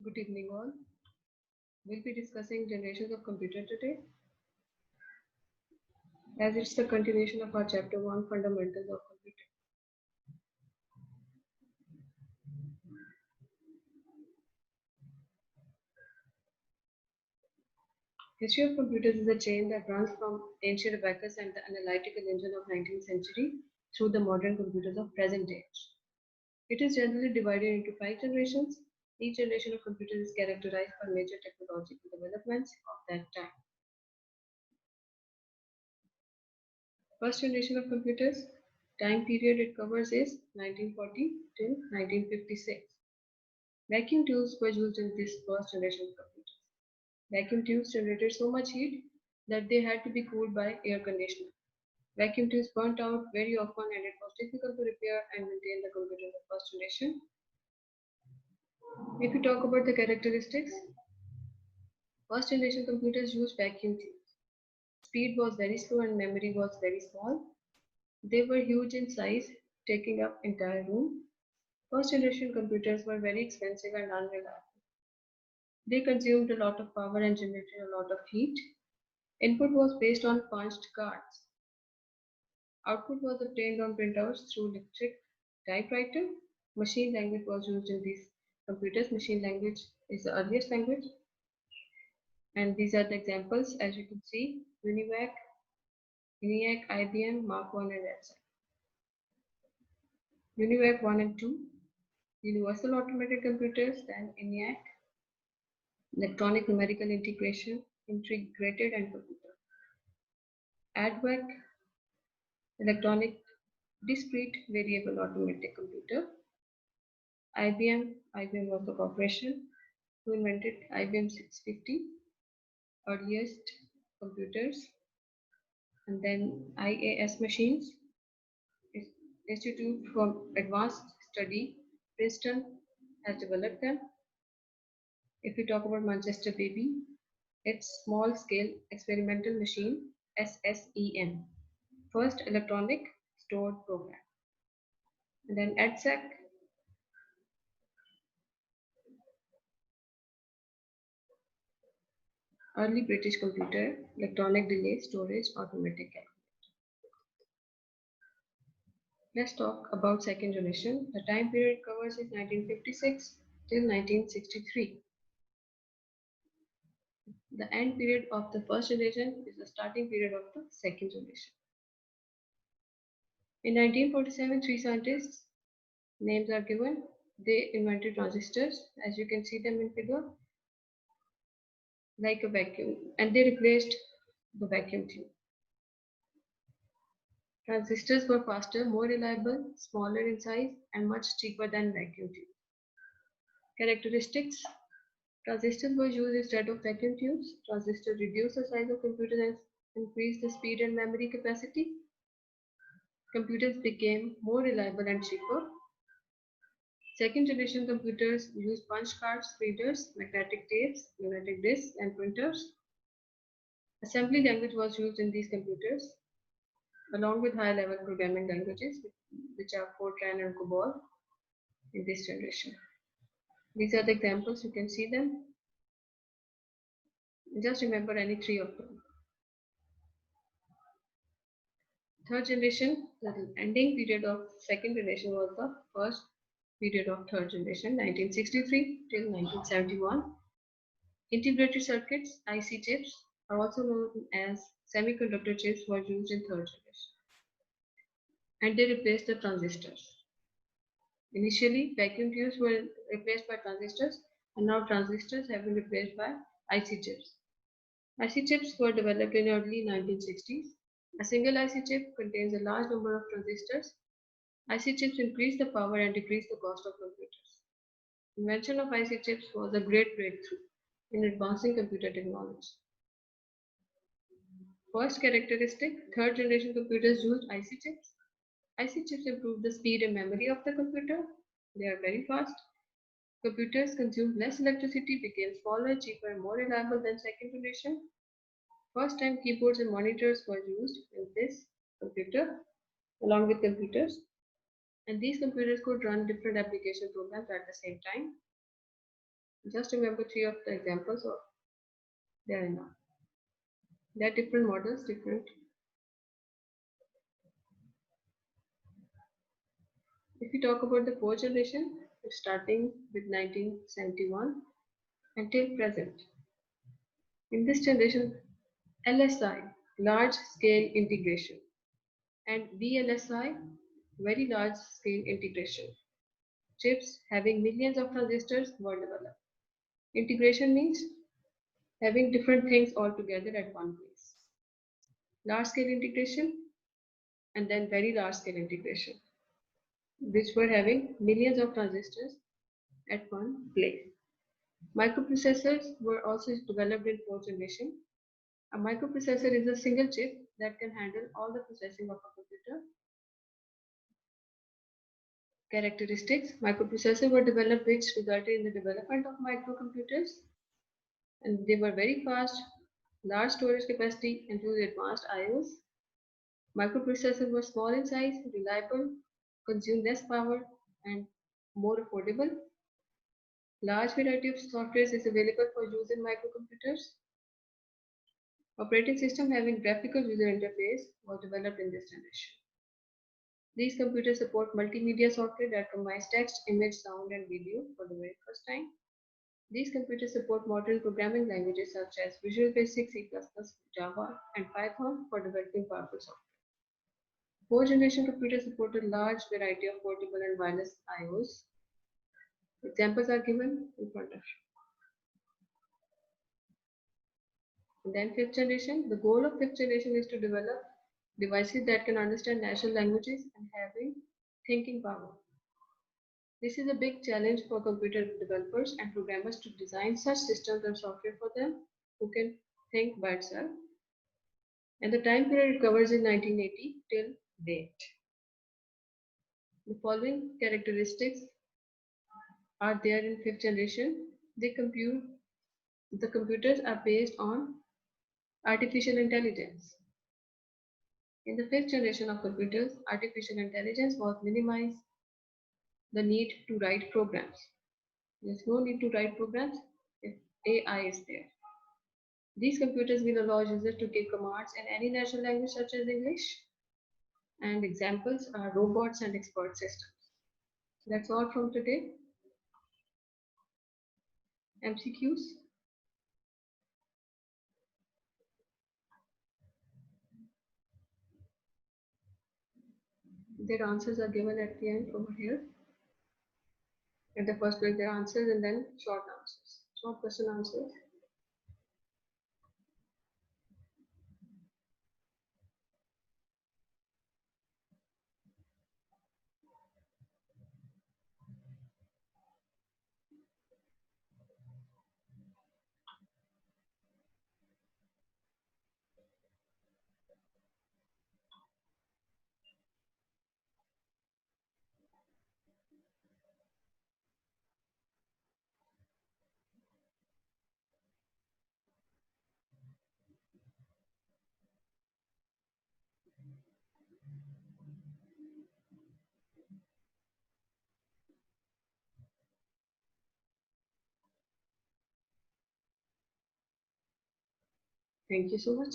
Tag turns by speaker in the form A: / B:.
A: Good evening all. We'll be discussing generations of computer today, as it's the continuation of our chapter 1, Fundamentals of Computing. History of computers is a chain that runs from ancient abacus and the analytical engine of 19th century through the modern computers of present age. It is generally divided into 5 generations. Each generation of computers is characterized by major technological developments of that time. First generation of computers, time period it covers is 1940 till 1956. Vacuum tubes were used in this first generation of computers. Vacuum tubes generated so much heat that they had to be cooled by air conditioner. Vacuum tubes burnt out very often and it was difficult to repair and maintain the computers of first generation. If we talk about the characteristics, first generation computers used vacuum tubes. Speed was very slow and memory was very small. They were huge in size, taking up entire room. First generation computers were very expensive and unreliable. They consumed a lot of power and generated a lot of heat. Input was based on punched cards. Output was obtained on printouts through electric typewriter. Machine language was used in these computers. Machine language is the earliest language. And these are the examples, as you can see, UNIVAC, ENIAC, IBM, Mark I and ETC. UNIVAC 1 and 2, Universal Automated Computers, then ENIAC, Electronic Numerical Integration, Integrated and Computer. ADVAC, Electronic Discrete Variable Automatic Computer. IBM was the corporation who invented IBM 650, earliest computers. And then IAS machines, Institute for Advanced Study, Princeton has developed them. If we talk about Manchester Baby, it's small scale experimental machine, SSEM, first electronic stored program. And then EDSAC, early British computer, electronic delay storage automatic calculator. Let's talk about second generation. The time period covers is 1956 till 1963. The end period of the first generation is the starting period of the second generation. In 1947, 3 scientists, names are given. They invented transistors, as you can see them in figure, like a vacuum, and they replaced the vacuum tube. Transistors were faster, more reliable, smaller in size, and much cheaper than vacuum tubes. Characteristics: transistors were used instead of vacuum tubes. Transistors reduced the size of computers and increased the speed and memory capacity. Computers became more reliable and cheaper. Second generation computers used punch cards, readers, magnetic tapes, magnetic disks, and printers. Assembly language was used in these computers, along with high-level programming languages, which are Fortran and COBOL in this generation. These are the examples, you can see them. Just remember any 3 of them. Third generation, the ending period of second generation was the first period of third generation, 1963 till 1971. Integrated circuits, IC chips, are also known as semiconductor chips, were used in third generation. And they replaced the transistors. Initially, vacuum tubes were replaced by transistors, and now transistors have been replaced by IC chips. IC chips were developed in early 1960s. A single IC chip contains a large number of transistors. IC chips increase the power and decrease the cost of computers. Invention of IC chips was a great breakthrough in advancing computer technology. First characteristic, third generation computers used IC chips. IC chips improved the speed and memory of the computer. They are very fast. Computers consumed less electricity, became smaller, cheaper, and more reliable than second generation. First time keyboards and monitors were used in this computer along with computers, and these computers could run different application programs at the same time. Just remember three of the examples, or they are enough. There are different models, different. If we talk about the fourth generation, starting with 1971 until present. In this generation, LSI, large scale integration, and VLSI, very large scale integration. Chips having millions of transistors were developed. Integration means having different things all together at one place. Large scale integration and then very large scale integration, which were having millions of transistors at one place. Microprocessors were also developed in fourth generation. A microprocessor is a single chip that can handle all the processing of a computer. Characteristics: microprocessors were developed which resulted in the development of microcomputers, and they were very fast, large storage capacity, and used advanced IOs. Microprocessors were small in size, reliable, consume less power, and more affordable. Large variety of software is available for use in microcomputers. Operating system having graphical user interface was developed in this generation. These computers support multimedia software that combines text, image, sound, and video for the very first time. These computers support modern programming languages such as Visual Basic, C++, Java, and Python for developing powerful software. Fourth generation computers support a large variety of portable and wireless IOs. Examples are given in front of you. And then fifth generation, the goal of fifth generation is to develop devices that can understand natural languages and having thinking power. This is a big challenge for computer developers and programmers to design such systems and software for them who can think by itself. And the time period it covers is 1980 till date. The following characteristics are there in fifth generation. The computers are based on artificial intelligence. In the fifth generation of computers, artificial intelligence was minimized the need to write programs. There's no need to write programs if AI is there. These computers will allow users to give commands in any natural language such as English. And examples are robots and expert systems. That's all from today. MCQs. Their answers are given at the end over here. At the first page, their answers and then short answers. Short question answers. Thank you so much.